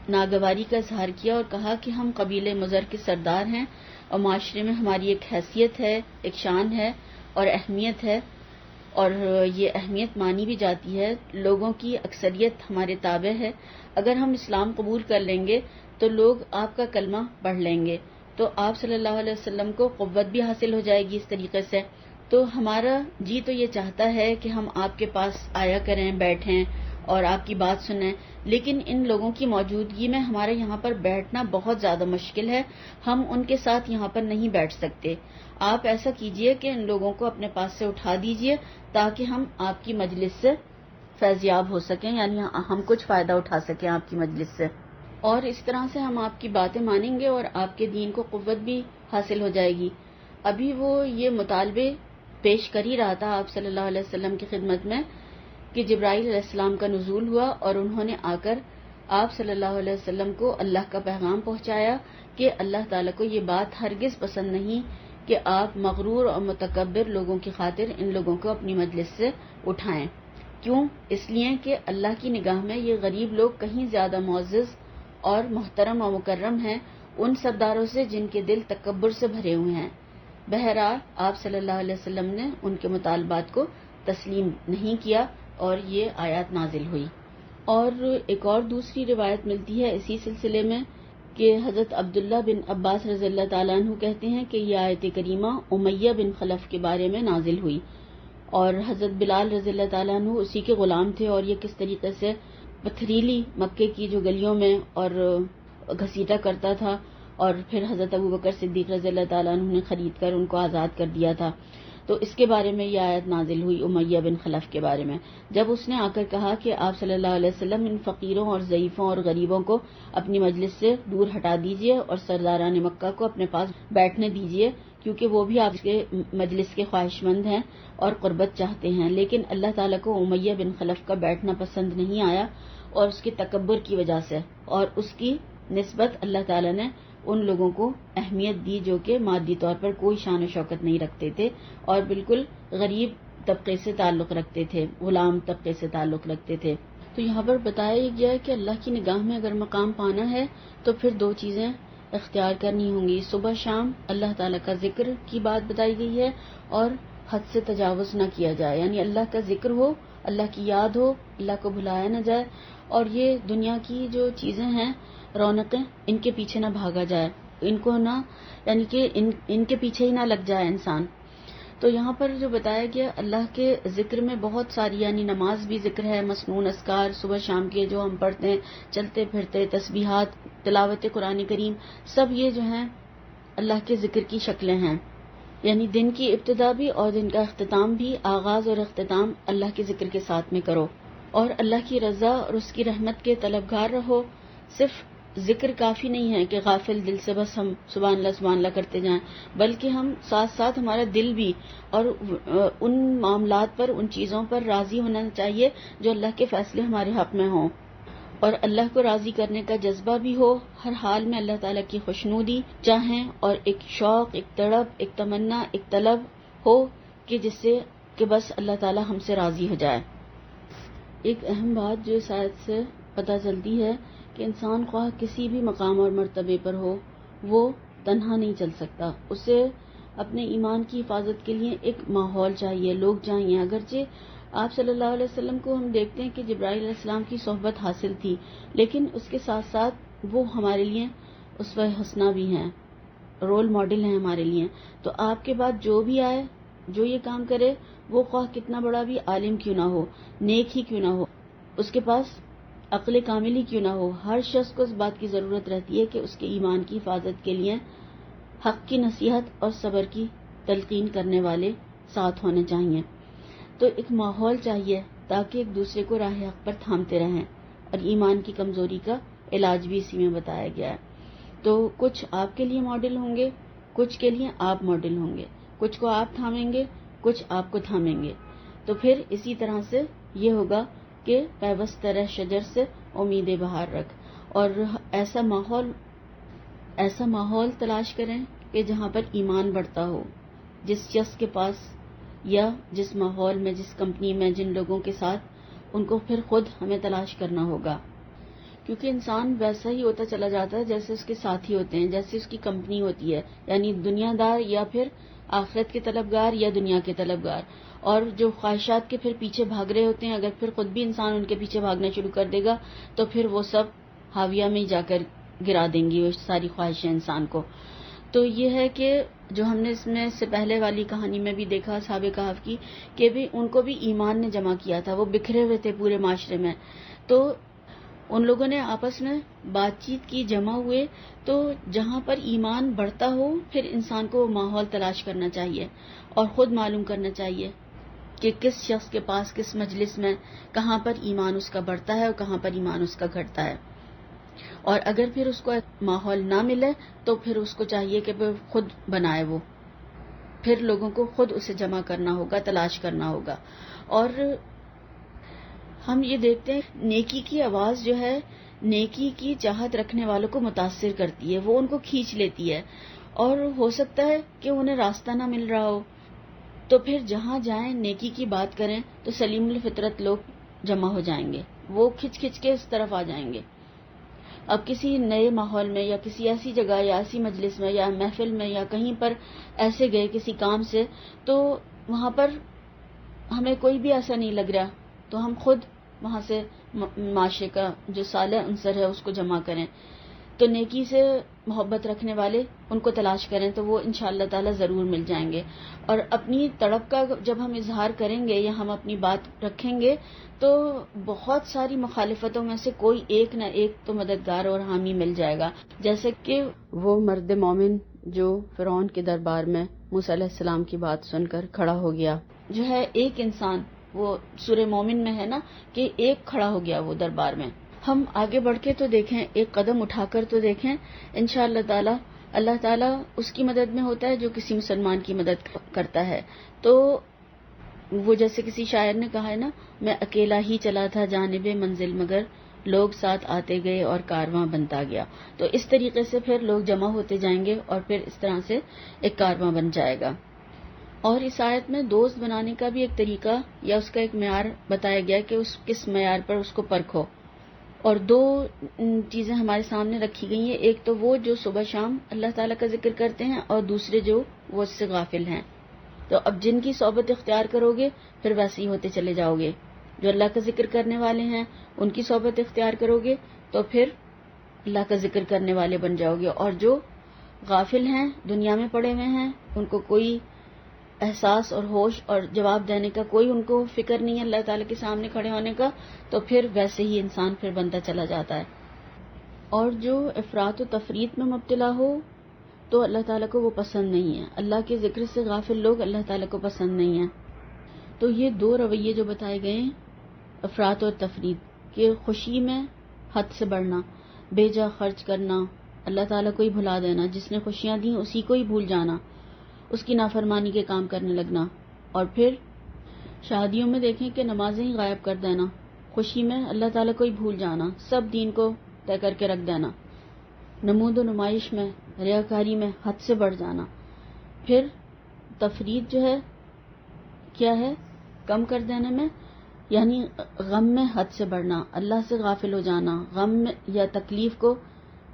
ناگواری کا اظہار کیا اور کہا کہ ہم قبیلے مضر کے سردار ہیں اور معاشرے میں ہماری ایک حیثیت ہے، ایک شان ہے اور اہمیت ہے، اور یہ اہمیت مانی بھی جاتی ہے. لوگوں کی اکثریت ہمارے تابع ہے. اگر ہم اسلام قبول کر لیں گے تو لوگ آپ کا کلمہ پڑھ لیں گے، تو آپ صلی اللہ علیہ وسلم کو قوت بھی حاصل ہو جائے گی اس طریقے سے. تو ہمارا جی تو یہ چاہتا ہے کہ ہم آپ کے پاس آیا کریں، بیٹھیں اور آپ کی بات سنیں، لیکن ان لوگوں کی موجودگی میں ہمارا یہاں پر بیٹھنا بہت زیادہ مشکل ہے. ہم ان کے ساتھ یہاں پر نہیں بیٹھ سکتے. آپ ایسا کیجئے کہ ان لوگوں کو اپنے پاس سے اٹھا دیجئے تاکہ ہم آپ کی مجلس سے فیضیاب ہو سکیں، یعنی ہم کچھ فائدہ اٹھا سکیں آپ کی مجلس سے، اور اس طرح سے ہم آپ کی باتیں مانیں گے اور آپ کے دین کو قوت بھی حاصل ہو جائے گی. ابھی وہ یہ مطالبے پیش کر ہی رہا تھا آپ صلی اللہ علیہ وسلم کی خدمت میں کہ جبرائیل علیہ السلام کا نزول ہوا اور انہوں نے آ کر آپ صلی اللہ علیہ وسلم کو اللہ کا پیغام پہنچایا کہ اللہ تعالیٰ کو یہ بات ہرگز پسند نہیں کہ آپ مغرور اور متکبر لوگوں کی خاطر ان لوگوں کو اپنی مجلس سے اٹھائیں. کیوں؟ اس لیے کہ اللہ کی نگاہ میں یہ غریب لوگ کہیں زیادہ معزز اور محترم اور مکرم ہیں ان سرداروں سے جن کے دل تکبر سے بھرے ہوئے ہیں. بہرحال آپ صلی اللہ علیہ وسلم نے ان کے مطالبات کو تسلیم نہیں کیا اور یہ آیات نازل ہوئی. اور ایک اور دوسری روایت ملتی ہے اسی سلسلے میں کہ حضرت عبداللہ بن عباس رضی اللہ تعالیٰ عنہ کہتے ہیں کہ یہ آیت کریمہ امیہ بن خلف کے بارے میں نازل ہوئی، اور حضرت بلال رضی اللہ تعالیٰ عنہ اسی کے غلام تھے، اور یہ کس طریقے سے پتھریلی مکے کی جو گلیوں میں اور گھسیٹا کرتا تھا، اور پھر حضرت ابوبکر صدیق رضی اللہ تعالیٰ عنہ نے خرید کر ان کو آزاد کر دیا تھا. تو اس کے بارے میں یہ آیت نازل ہوئی امیہ بن خلف کے بارے میں، جب اس نے آ کر کہا کہ آپ صلی اللہ علیہ وسلم ان فقیروں اور ضعیفوں اور غریبوں کو اپنی مجلس سے دور ہٹا دیجئے اور سرداران مکہ کو اپنے پاس بیٹھنے دیجئے، کیونکہ وہ بھی آپ کے مجلس کے خواہش مند ہیں اور قربت چاہتے ہیں. لیکن اللہ تعالیٰ کو امیہ بن خلف کا بیٹھنا پسند نہیں آیا، اور اس کے تکبر کی وجہ سے، اور اس کی نسبت اللہ تعالیٰ نے ان لوگوں کو اہمیت دی جو کہ مادی طور پر کوئی شان و شوکت نہیں رکھتے تھے اور بالکل غریب طبقے سے تعلق رکھتے تھے، غلام طبقے سے تعلق رکھتے تھے. تو یہاں پر بتایا گیا ہے کہ اللہ کی نگاہ میں اگر مقام پانا ہے تو پھر دو چیزیں اختیار کرنی ہوں گی. صبح شام اللہ تعالیٰ کا ذکر کی بات بتائی گئی ہے اور حد سے تجاوز نہ کیا جائے، یعنی اللہ کا ذکر ہو، اللہ کی یاد ہو، اللہ کو بھلایا نہ جائے، اور یہ دنیا کی جو چیزیں ہیں رونقیں ان کے پیچھے نہ بھاگا جائے، ان کو نہ، یعنی کہ ان کے پیچھے ہی نہ لگ جائے انسان. تو یہاں پر جو بتایا گیا اللہ کے ذکر میں بہت ساری، یعنی نماز بھی ذکر ہے، مسنون اذکار صبح شام کے جو ہم پڑھتے ہیں، چلتے پھرتے تسبیحات، تلاوت قرآن کریم، سب یہ جو ہیں اللہ کے ذکر کی شکلیں ہیں. یعنی دن کی ابتدا بھی اور دن کا اختتام بھی، آغاز اور اختتام اللہ کے ذکر کے ساتھ میں کرو، اور اللہ کی رضا اور اس کی رحمت کے طلبگار رہو. صرف ذکر کافی نہیں ہے کہ غافل دل سے بس ہم سبحان اللہ کرتے جائیں، بلکہ ہم ساتھ ساتھ ہمارا دل بھی اور ان معاملات پر، ان چیزوں پر راضی ہونا چاہیے جو اللہ کے فیصلے ہمارے حق میں ہوں، اور اللہ کو راضی کرنے کا جذبہ بھی ہو، ہر حال میں اللہ تعالیٰ کی خوشنودی چاہیں، اور ایک شوق، ایک تڑپ، ایک تمنا، ایک طلب ہو کہ جس سے کہ بس اللہ تعالیٰ ہم سے راضی ہو جائے. ایک اہم بات جو اس آیت سے پتہ چلتی ہے کہ انسان خواہ کسی بھی مقام اور مرتبے پر ہو، وہ تنہا نہیں چل سکتا. اسے اپنے ایمان کی حفاظت کے لیے ایک ماحول چاہیے، لوگ چاہیے. اگرچہ آپ صلی اللہ علیہ وسلم کو ہم دیکھتے ہیں کہ جبرائیل علیہ السلام کی صحبت حاصل تھی، لیکن اس کے ساتھ ساتھ وہ ہمارے لیے اسوہ حسنہ بھی ہیں، رول ماڈل ہیں ہمارے لیے. تو آپ کے بعد جو بھی آئے، جو یہ کام کرے، وہ خواہ کتنا بڑا بھی عالم کیوں نہ ہو، نیک ہی کیوں نہ ہو، اس کے پاس عقل کامل ہی کیوں نہ ہو، ہر شخص کو اس بات کی ضرورت رہتی ہے کہ اس کے ایمان کی حفاظت کے لیے حق کی نصیحت اور صبر کی تلقین کرنے والے ساتھ ہونے چاہیے. تو ایک ماحول چاہیے تاکہ ایک دوسرے کو راہ حق پر تھامتے رہیں، اور ایمان کی کمزوری کا علاج بھی اسی میں بتایا گیا ہے. تو کچھ آپ کے لیے ماڈل ہوں گے، کچھ کے لیے آپ ماڈل ہوں گے، کچھ کو آپ تھامیں گے، کچھ آپ کو تھامیں گے. تو پھر اسی طرح سے یہ ہوگا کہ پیوست رہ شجر سے امید بہار رکھ، اور ایسا ماحول تلاش کریں کہ جہاں پر ایمان بڑھتا ہو. جس شخص کے پاس یا جس ماحول میں، جس کمپنی میں، جن لوگوں کے ساتھ، ان کو پھر خود ہمیں تلاش کرنا ہوگا، کیونکہ انسان ویسا ہی ہوتا چلا جاتا ہے جیسے اس کے ساتھی ہوتے ہیں، جیسے اس کی کمپنی ہوتی ہے، یعنی دنیا دار یا پھر آخرت کے طلبگار یا دنیا کے طلبگار. اور جو خواہشات کے پھر پیچھے بھاگ رہے ہوتے ہیں، اگر پھر خود بھی انسان ان کے پیچھے بھاگنا شروع کر دے گا تو پھر وہ سب ہاویہ میں جا کر گرا دیں گی وہ ساری خواہشیں انسان کو. تو یہ ہے کہ جو ہم نے اس میں سے پہلے والی کہانی میں بھی دیکھا اصحاب کہف کی، کہ بھی ان کو بھی ایمان نے جمع کیا تھا، وہ بکھرے ہوئے تھے پورے معاشرے میں، تو ان لوگوں نے آپس میں بات چیت کی، جمع ہوئے. تو جہاں پر ایمان بڑھتا ہو پھر انسان کو ماحول تلاش کرنا چاہیے اور خود معلوم کرنا چاہیے کہ کس شخص کے پاس، کس مجلس میں، کہاں پر ایمان اس کا بڑھتا ہے اور کہاں پر ایمان اس کا گھٹتا ہے. اور اگر پھر اس کو ماحول نہ ملے تو پھر اس کو چاہیے کہ وہ خود بنائے، وہ پھر لوگوں کو خود اسے جمع کرنا ہوگا، تلاش کرنا ہوگا. اور ہم یہ دیکھتے ہیں نیکی کی آواز جو ہے نیکی کی چاہت رکھنے والوں کو متاثر کرتی ہے، وہ ان کو کھینچ لیتی ہے. اور ہو سکتا ہے کہ انہیں راستہ نہ مل رہا ہو تو پھر جہاں جائیں نیکی کی بات کریں تو سلیم الفطرت لوگ جمع ہو جائیں گے، وہ کھچ کھچ کے اس طرف آ جائیں گے. اب کسی نئے ماحول میں یا کسی ایسی جگہ یا ایسی مجلس میں یا محفل میں یا کہیں پر ایسے گئے کسی کام سے، تو وہاں پر ہمیں کوئی بھی ایسا نہیں لگ رہا، تو ہم خود وہاں سے معاشرے کا جو صالح عنصر ہے اس کو جمع کریں. تو نیکی سے محبت رکھنے والے ان کو تلاش کریں تو وہ انشاءاللہ تعالی ضرور مل جائیں گے. اور اپنی تڑپ کا جب ہم اظہار کریں گے یا ہم اپنی بات رکھیں گے تو بہت ساری مخالفتوں میں سے کوئی ایک نہ ایک تو مددگار اور حامی مل جائے گا. جیسے کہ وہ مرد مومن جو فرعون کے دربار میں موسیٰ علیہ السلام کی بات سن کر کھڑا ہو گیا، جو ہے ایک انسان، وہ سورہ مومن میں ہے نا کہ ایک کھڑا ہو گیا وہ دربار میں. ہم آگے بڑھ کے تو دیکھیں، ایک قدم اٹھا کر تو دیکھیں، انشاءاللہ تعالی اللہ تعالیٰ اس کی مدد میں ہوتا ہے جو کسی مسلمان کی مدد کرتا ہے. تو وہ جیسے کسی شاعر نے کہا ہے نا، میں اکیلا ہی چلا تھا جانب منزل مگر لوگ ساتھ آتے گئے اور کارواں بنتا گیا. تو اس طریقے سے پھر لوگ جمع ہوتے جائیں گے اور پھر اس طرح سے ایک کارواں بن جائے گا. اور اس آیت میں دوست بنانے کا بھی ایک طریقہ یا اس کا ایک معیار بتایا گیا کہ اس کس معیار پر اس کو پرکھو. اور دو چیزیں ہمارے سامنے رکھی گئی ہیں، ایک تو وہ جو صبح شام اللہ تعالیٰ کا ذکر کرتے ہیں، اور دوسرے جو وہ اس سے غافل ہیں. تو اب جن کی صحبت اختیار کرو گے پھر ویسے ہی ہوتے چلے جاؤ گے. جو اللہ کا ذکر کرنے والے ہیں ان کی صحبت اختیار کرو گے تو پھر اللہ کا ذکر کرنے والے بن جاؤ گے. اور جو غافل ہیں، دنیا میں پڑے ہوئے ہیں، ان کو کوئی احساس اور ہوش اور جواب دینے کا کوئی ان کو فکر نہیں ہے اللہ تعالیٰ کے سامنے کھڑے ہونے کا، تو پھر ویسے ہی انسان پھر بنتا چلا جاتا ہے. اور جو افراط و تفریط میں مبتلا ہو تو اللہ تعالیٰ کو وہ پسند نہیں ہے. اللہ کے ذکر سے غافل لوگ اللہ تعالیٰ کو پسند نہیں ہیں. تو یہ دو رویے جو بتائے گئے ہیں، افراط اور تفریط، کہ خوشی میں حد سے بڑھنا، بے جا خرچ کرنا، اللہ تعالیٰ کو ہی بھلا دینا، جس نے خوشیاں دیں اسی کو ہی بھول جانا، اس کی نافرمانی کے کام کرنے لگنا. اور پھر شادیوں میں دیکھیں کہ نمازیں ہی غائب کر دینا، خوشی میں اللہ تعالیٰ کو ہی بھول جانا، سب دین کو طے کر کے رکھ دینا. نمود و نمائش میں، ریاکاری میں حد سے بڑھ جانا. پھر تفریط جو ہے کیا ہے؟ کم کر دینے میں، یعنی غم میں حد سے بڑھنا، اللہ سے غافل ہو جانا، غم میں یا تکلیف کو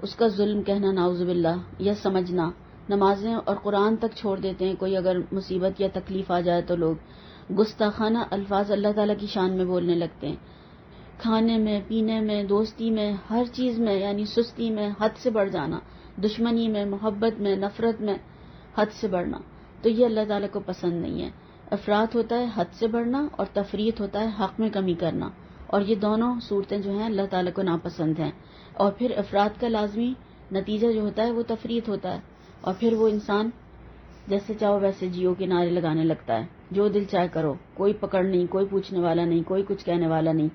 اس کا ظلم کہنا، نعوذ باللہ، یا سمجھنا. نمازیں اور قرآن تک چھوڑ دیتے ہیں کوئی اگر مصیبت یا تکلیف آ جائے تو لوگ گستاخانہ الفاظ اللہ تعالیٰ کی شان میں بولنے لگتے ہیں. کھانے میں، پینے میں، دوستی میں، ہر چیز میں، یعنی سستی میں حد سے بڑھ جانا، دشمنی میں، محبت میں، نفرت میں حد سے بڑھنا. تو یہ اللہ تعالیٰ کو پسند نہیں ہے. افراط ہوتا ہے حد سے بڑھنا اور تفریط ہوتا ہے حق میں کمی کرنا. اور یہ دونوں صورتیں جو ہیں اللہ تعالیٰ کو ناپسند ہیں. اور پھر افراط کا لازمی نتیجہ جو ہوتا ہے وہ تفریط ہوتا ہے. اور پھر وہ انسان جیسے چاہو ویسے جیو کے نعرے لگانے لگتا ہے، جو دل چاہے کرو، کوئی پکڑ نہیں، کوئی پوچھنے والا نہیں، کوئی کچھ کہنے والا نہیں.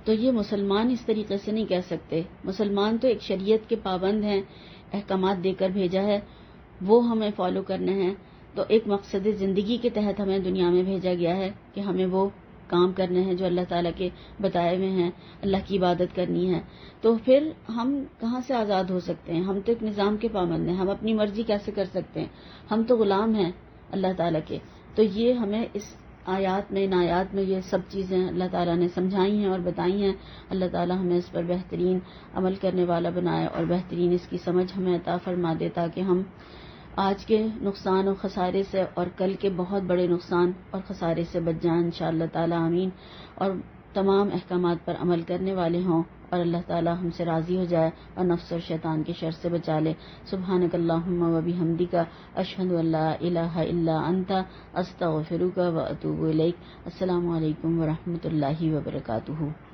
تو یہ مسلمان اس طریقے سے نہیں کہہ سکتے. مسلمان تو ایک شریعت کے پابند ہیں، احکامات دے کر بھیجا ہے، وہ ہمیں فالو کرنے ہیں. تو ایک مقصد زندگی کے تحت ہمیں دنیا میں بھیجا گیا ہے کہ ہمیں وہ کام کرنے ہیں جو اللہ تعالیٰ کے بتائے ہوئے ہیں، اللہ کی عبادت کرنی ہے، تو پھر ہم کہاں سے آزاد ہو سکتے ہیں؟ ہم تو ایک نظام کے پابند ہیں، ہم اپنی مرضی کیسے کر سکتے ہیں؟ ہم تو غلام ہیں اللہ تعالیٰ کے. تو یہ ہمیں اس آیات میں، ان آیات میں یہ سب چیزیں اللہ تعالیٰ نے سمجھائی ہیں اور بتائی ہیں. اللہ تعالیٰ ہمیں اس پر بہترین عمل کرنے والا بنائے اور بہترین اس کی سمجھ ہمیں عطا فرما دے، تاکہ ہم آج کے نقصان اور خسارے سے اور کل کے بہت بڑے نقصان اور خسارے سے بچ جائیں انشاءاللہ تعالیٰ، آمین. اور تمام احکامات پر عمل کرنے والے ہوں اور اللہ تعالیٰ ہم سے راضی ہو جائے اور نفس اور شیطان کے شر سے بچا لے. سبحانک اللہم و بحمدک، اشہد ان لا الہ الا انت، استغفرک و اتوب الیک. السلام علیکم ورحمۃ اللہ وبرکاتہ.